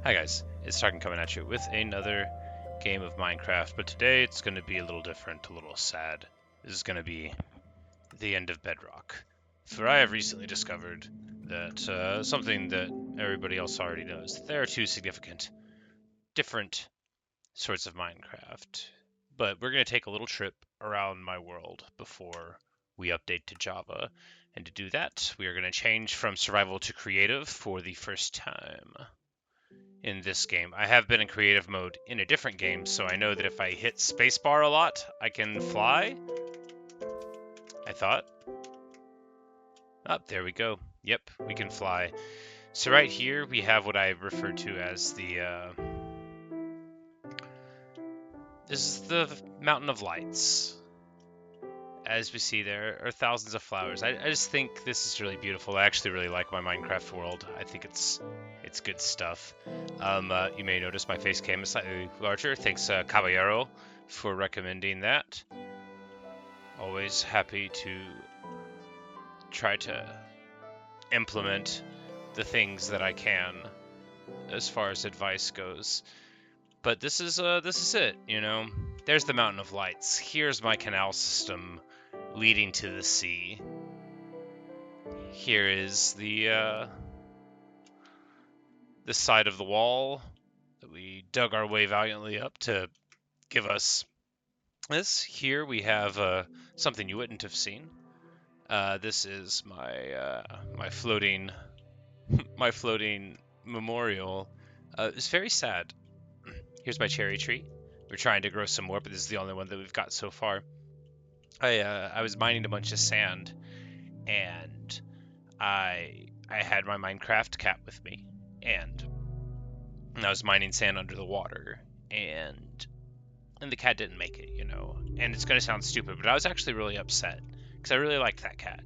Hi guys, it's Tarkin coming at you with another game of Minecraft, but today it's going to be a little different, a little sad. This is going to be the End of Bedrock. For I have recently discovered that something that everybody else already knows. There are two significant, different sorts of Minecraft, but we're going to take a little trip around my world before we update to Java. And to do that, we are going to change from survival to creative for the first time in this game. I have been in creative mode in a different game, so I know that if I hit spacebar a lot, I can fly. I thought. There we go. Yep, we can fly. So right here, we have what I refer to as this is the Mountain of Lights. As we see, there are thousands of flowers. I just think this is really beautiful. I actually really like my Minecraft world. I think it's good stuff. You may notice my face cam is slightly larger. Thanks, Caballero, for recommending that. Always happy to try to implement the things that I can as far as advice goes. But this is it, you know. There's the Mountain of Lights. Here's my canal system leading to the sea. Here is the side of the wall that we dug our way valiantly up to give us this. Here we have something you wouldn't have seen. This is my floating memorial. It's very sad. Here's my cherry tree. We're trying to grow some more, but this is the only one that we've got so far. I was mining a bunch of sand, and I had my Minecraft cat with me, and I was mining sand under the water, and the cat didn't make it, you know. And it's gonna sound stupid, but I was actually really upset because I really liked that cat.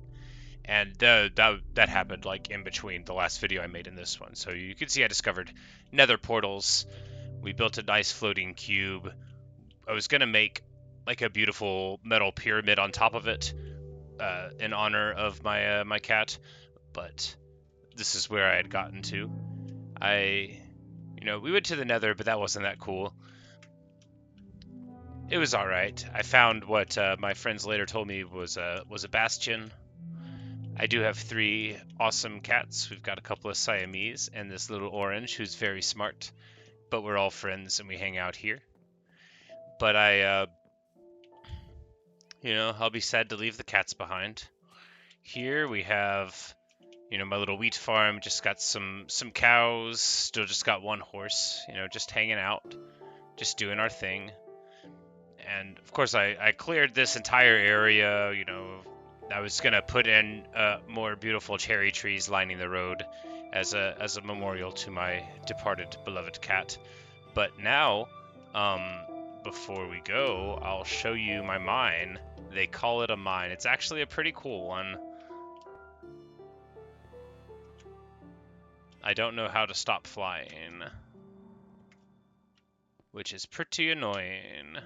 And that happened like in between the last video I made in this one. So you can see I discovered nether portals. We built a nice floating cube. I was gonna make like a beautiful metal pyramid on top of it in honor of my cat, but this is where I had gotten to. We went to the nether, but that wasn't that cool. It was all right. I found what my friends later told me was a bastion. I do have 3 awesome cats. We've got a couple of Siamese and this little orange who's very smart, but we're all friends and we hang out here. But I'll be sad to leave the cats behind. Here we have, my little wheat farm. Just got some cows. Still just got 1 horse. Just hanging out, just doing our thing. And of course, I cleared this entire area. I was gonna put in more beautiful cherry trees lining the road as a memorial to my departed beloved cat. But now, before we go, I'll show you my mine. They call it a mine. It's actually a pretty cool one. I don't know how to stop flying, which is pretty annoying.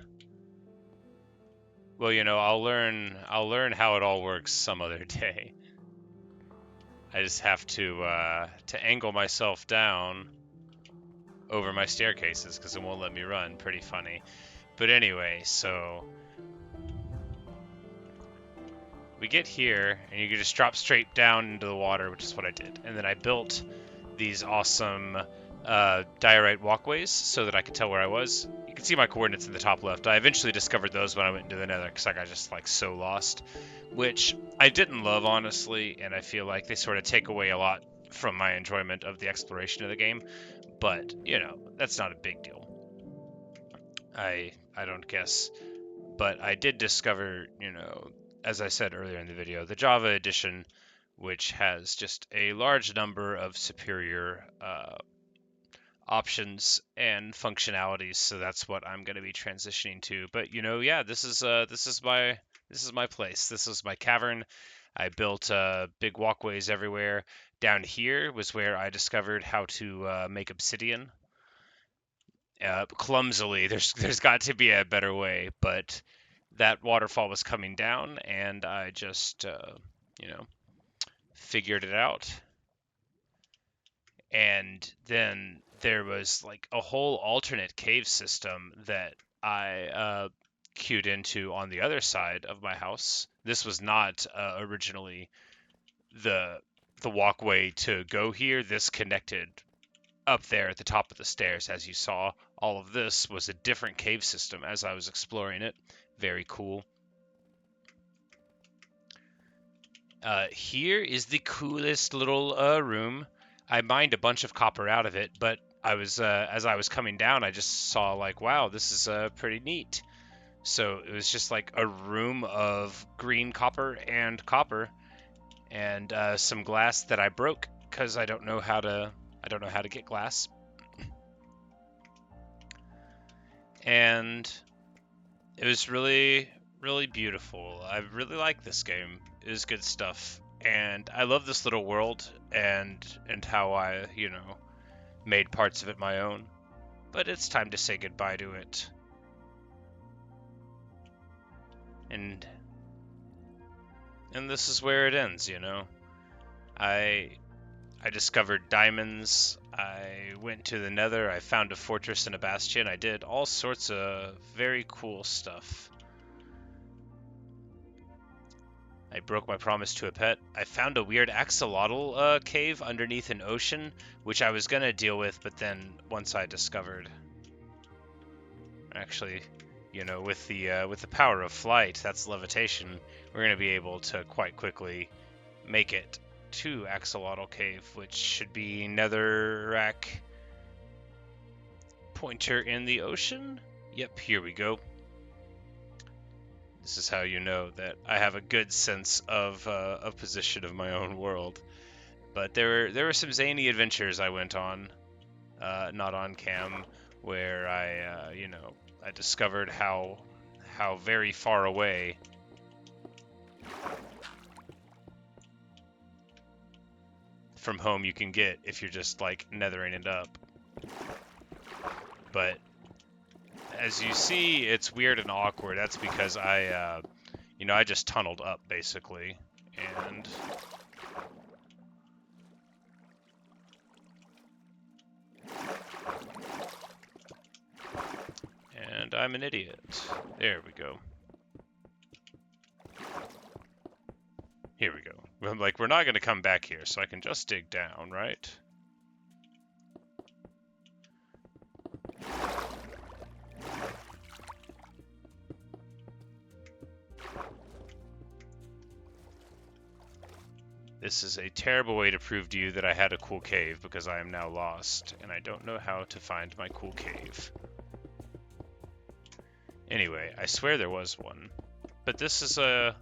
Well, I'll learn how it all works some other day. I just have to angle myself down over my staircases because it won't let me run. Pretty funny. But anyway, so we get here and you can just drop straight down into the water, which is what I did. And then I built these awesome diorite walkways so that I could tell where I was. You can see my coordinates in the top left. I eventually discovered those when I went into the nether because I got just like so lost, which I didn't love, honestly, and I feel like they sort of take away a lot from my enjoyment of the exploration of the game. But that's not a big deal. I don't guess. But I did discover, as I said earlier in the video, the Java edition, which has just a large number of superior options and functionalities. So that's what I'm going to be transitioning to. But yeah, this is my place. This is my cavern. I built big walkways everywhere. Down here was where I discovered how to make obsidian. Clumsily, there's got to be a better way, but that waterfall was coming down, and I just figured it out. And then there was like a whole alternate cave system that I queued into on the other side of my house. This was not originally the the walkway to go here. This connected up there at the top of the stairs, as you saw. All of this was a different cave system as I was exploring it. Very cool. Here is the coolest little room. I mined a bunch of copper out of it, but I was as I was coming down, I just saw like, wow, this is pretty neat. So it was just like a room of green copper and some glass that I broke because I don't know how to get glass. And it was really, really beautiful. I really like this game. It was good stuff. And I love this little world and how I, made parts of it my own. But it's time to say goodbye to it. And this is where it ends, I discovered diamonds. I went to the Nether. I found a fortress and a bastion. I did all sorts of very cool stuff. I broke my promise to a pet. I found a weird axolotl cave underneath an ocean, which I was gonna deal with, but then once I discovered, actually, with the power of flight, that's levitation, we're gonna be able to quite quickly make it to Axolotl Cave, which should be netherrack pointer in the ocean. Yep, here we go. This is how you know that I have a good sense of position of my own world. But there were some zany adventures I went on, not on cam, where I discovered how very far away from home you can get if you're just like nethering it up. But as you see, it's weird and awkward. That's because I just tunneled up basically, and I'm an idiot. There we go. Here we go. I'm like, we're not going to come back here, so I can just dig down, right? This is a terrible way to prove to you that I had a cool cave, because I am now lost, and I don't know how to find my cool cave. Anyway, I swear there was one. But this is a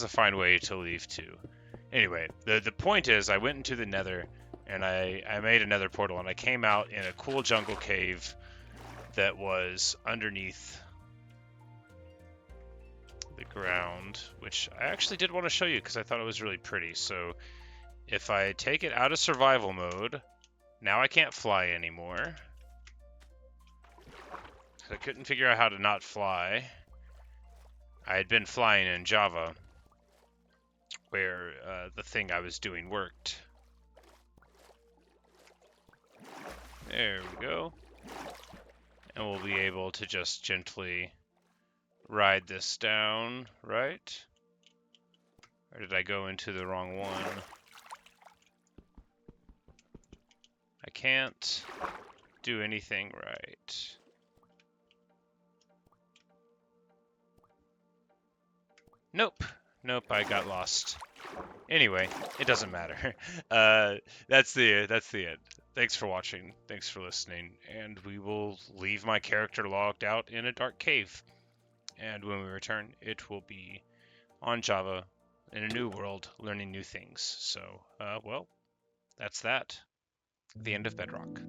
fine way to leave too. Anyway, the point is I went into the Nether and I made another portal and I came out in a cool jungle cave that was underneath the ground, which I actually did want to show you because I thought it was really pretty. So if I take it out of survival mode, now I can't fly anymore. I couldn't figure out how to not fly. I had been flying in Java, where the thing I was doing worked. There we go. And we'll be able to just gently ride this down, right? Or did I go into the wrong one? I can't do anything right. Nope, I got lost. Anyway, it doesn't matter. That's the end. Thanks for watching. Thanks for listening. And we will leave my character logged out in a dark cave. And when we return, it will be on Java in a new world, learning new things. So, well, that's that. The end of Bedrock.